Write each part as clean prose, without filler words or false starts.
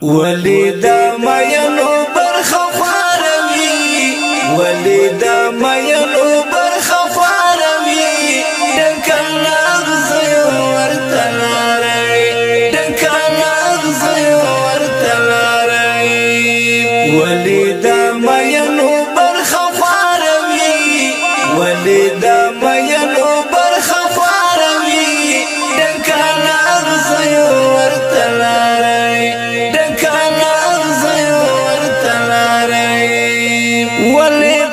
ولید مینو برخه خواروي ولید مینو برخه خواروي دکل اغزی ورته لاري دکل اغزی ورته لاري ولید مینو برخه خواروي ولید مینو برخه خواروي دکل اغزی ورته لاري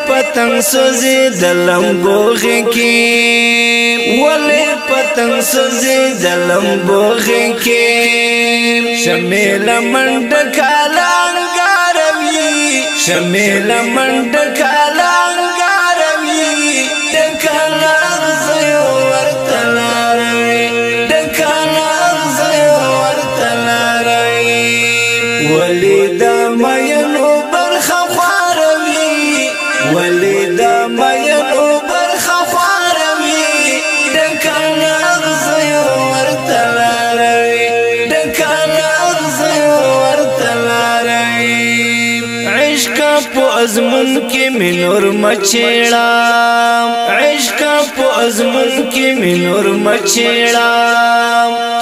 پتنگ سوزی دلمبوغی کی ولی پتنگ سوزی دلمبوغی کی شمیل منڈ کالانگاروی شمیل منڈ کالانگاروی دکال اغزی ورطلاروی دکال اغزی ورطلاروی ولید مینو برخه خواروي ولید مینو برخه خواروي دکل اغزی ورته لاري دکل اغزی ورته لاري عشق په ازمن کې منور مچېړه عشق په ازمن کې منور مچېړه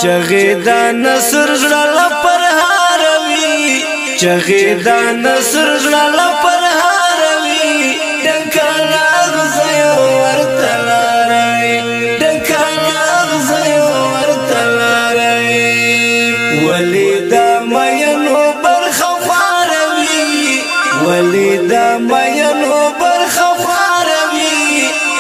چغې دا نصر زړه پر هاروي چغې دا نصر زړه پر هاروي دکل اغزی ورته لاري دکل اغزی ورته لاري ولید مینو برخه خواروي ولید مینو برخه خواروي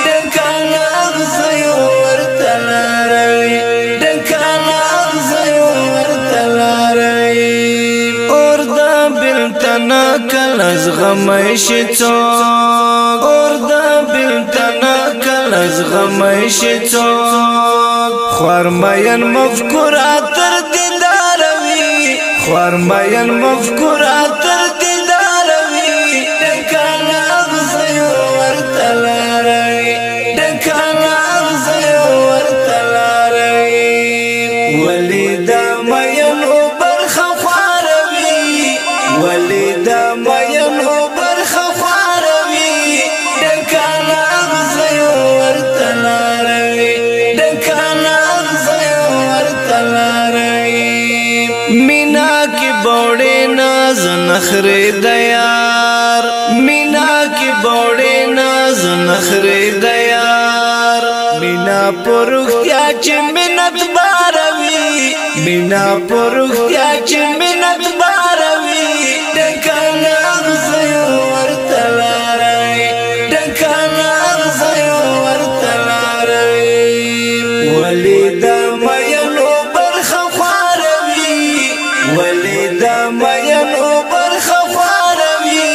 دکل اغزی ورته لاري دکل اغزی ورته لاري اور دا بلتنا کل از غمیش چوک اور دا بلتنا کل از غمیش چوک خوارمین مفکورات تر دیداروی خوارمین مفکورات تر دیداروی دکل اغزی ورته لاري دکل اغزی ورته لاري ولید مینو برخه خواروي ولید مینو برخه خواروي دکل اغزی ورته لاري دکل اغزی ورته لاري مینا کی بوڑے ناز نخری دیار مینا کی بوڑے ناز نخری دیار مینا پرختیا چی منت باروی مینا پرختیا چی منت باروی دکل اغزی ورته لاري دکل اغزی ورته لاري ولید مینو برخه خواروي ولید مینو برخه خواروي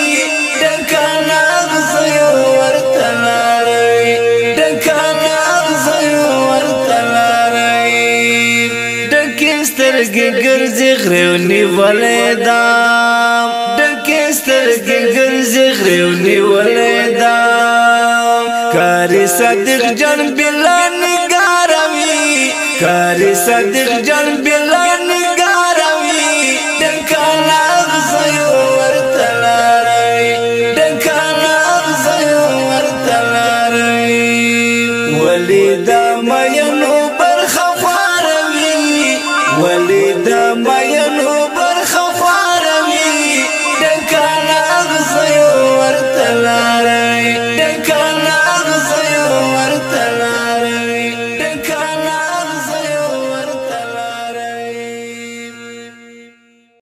دکل اغزی ورته لاري دکل اغزی ورته لاري دکی سترګې ګرځي غریونی ولیدا دکی سترګې ګرځي غریونی ولیدا کاری صدق جان بلا نگاروي کاری صدق جان بلا نگاروي دکل اغزی ورته لاري دکل اغزی ورته لاري ولید مینو برخه خواروي ولید مینو برخه خواروي دکل اغزی ورته لاري